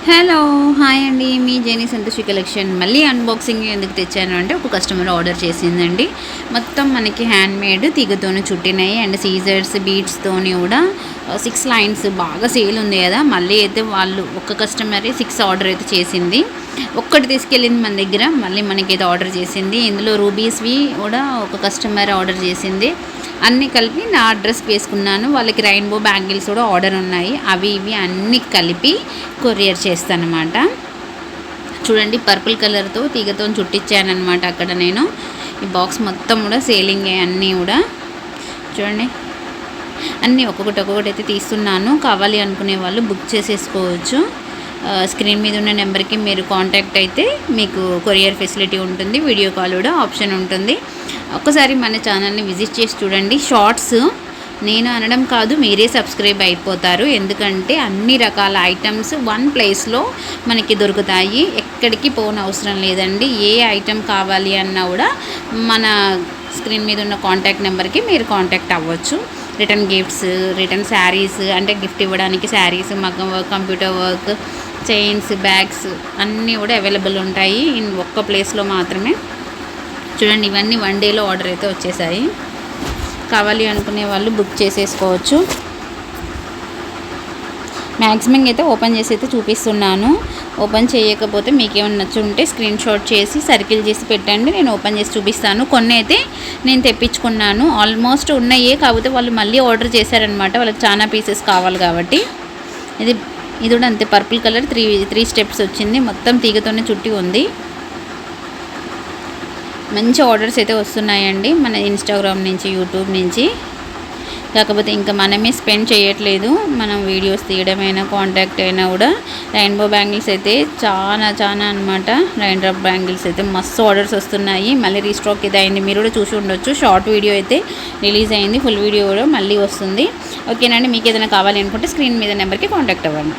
Hello hi అండి, మీ genie Santoshi collection మళ్ళీ unboxing ఎందుకు తెచ్చాను అంటే ఒక కస్టమర్ ఆర్డర్ చేసిందండి. మొత్తం మనకి హ్యాండ్ మేడ్ తీగతోని చుట్టినాయి అండ్ సీజర్స్ బీడ్స్తోని కూడా 6 లైన్స్ బాగా సేల్ ఉంది కదా. మళ్ళీ అయితే వాళ్ళు ఒక్క కస్టమరే 6 ఆర్డర్ అయితే చేసింది. ఒక్కటి తీసుకెళ్ళింది మన దగ్గర, మళ్ళీ మనకైతే ఆర్డర్ చేసింది. ఇందులో రూబీస్వి కూడా ఒక కస్టమర్ ఆర్డర్ చేసింది. అన్నీ కలిపి నా అడ్రస్కి వేసుకున్నాను. వాళ్ళకి రెయిన్బో బ్యాంగిల్స్ కూడా ఆర్డర్ ఉన్నాయి. అవి ఇవి అన్నీ కలిపి కొరియర్ చేస్తానమాట. చూడండి, పర్పుల్ కలర్తో తీగతో చుట్టించానమాట అక్కడ నేను. ఈ బాక్స్ మొత్తం కూడా సేలింగ్ అన్నీ కూడా చూడండి, అన్నీ ఒక్కొక్కటి అయితే తీస్తున్నాను. కావాలి అనుకునే వాళ్ళు బుక్ చేసేసుకోవచ్చు. స్క్రీన్ మీద ఉన్న నెంబర్కి మీరు కాంటాక్ట్ అయితే మీకు కొరియర్ ఫెసిలిటీ ఉంటుంది. వీడియో కాల్ కూడా ఆప్షన్ ఉంటుంది. ఒక్కసారి మన ఛానల్ని విజిట్ చేసి చూడండి. షార్ట్స్ నేను అనడం కాదు, మీరే సబ్స్క్రైబ్ అయిపోతారు. ఎందుకంటే అన్ని రకాల ఐటమ్స్ వన్ ప్లేస్లో మనకి దొరుకుతాయి. ఎక్కడికి పోనవసరం లేదండి. ఏ ఐటెం కావాలి అన్నా కూడా మన స్క్రీన్ మీద ఉన్న కాంటాక్ట్ నెంబర్కి మీరు కాంటాక్ట్ అవ్వచ్చు. రిటర్న్ గిఫ్ట్స్, రిటర్న్ శారీస్ అంటే గిఫ్ట్ ఇవ్వడానికి శారీస్, మగ్గం work, computer work, chains, bags అన్నీ కూడా అవైలబుల్ ఉంటాయి ఒక్క ప్లేస్లో మాత్రమే. చూడండి, ఇవన్నీ 1 డేలో ఆర్డర్ అయితే వచ్చేసాయి. కావాలి అనుకునే వాళ్ళు బుక్ చేసేసుకోవచ్చు. మ్యాక్సిమం అయితే ఓపెన్ చేసి అయితే చూపిస్తున్నాను. ఓపెన్ చేయకపోతే మీకేమైనా నచ్చుంటే స్క్రీన్ షాట్ చేసి సర్కిల్ చేసి పెట్టండి, నేను ఓపెన్ చేసి చూపిస్తాను. కొన్ని అయితే నేను తెప్పించుకున్నాను, ఆల్మోస్ట్ ఉన్నాయే. కాకపోతే వాళ్ళు మళ్ళీ ఆర్డర్ చేశారనమాట, వాళ్ళకి చాలా పీసెస్ కావాలి కాబట్టి. ఇది కూడా అంతే, పర్పుల్ కలర్ 3 స్టెప్స్ వచ్చింది. మొత్తం తీగతోనే చుట్టి ఉంది. మంచి ఆర్డర్స్ అయితే వస్తున్నాయండి మన ఇన్స్టాగ్రామ్ నుంచి, యూట్యూబ్ నుంచి. కాకపోతే ఇంకా మనమే స్పెండ్ చేయట్లేదు. మనం వీడియోస్ తీయడమైనా కాంటాక్ట్ అయినా కూడా. రెయిన్బో బ్యాంగిల్స్ అయితే చాలా అనమాట. రెయిన్ డ్రాప్ బ్యాంగిల్స్ అయితే మస్తు ఆర్డర్స్ వస్తున్నాయి. మళ్ళీ రీస్టాక్ ఇది అయింది, మీరు కూడా చూసి ఉండొచ్చు. షార్ట్ వీడియో అయితే రిలీజ్ అయింది, ఫుల్ వీడియో కూడా మళ్ళీ వస్తుంది. ఓకేనండి, మీకు ఏదైనా కావాలి అనుకుంటే స్క్రీన్ మీద నెంబర్కి కాంటాక్ట్ అవ్వండి.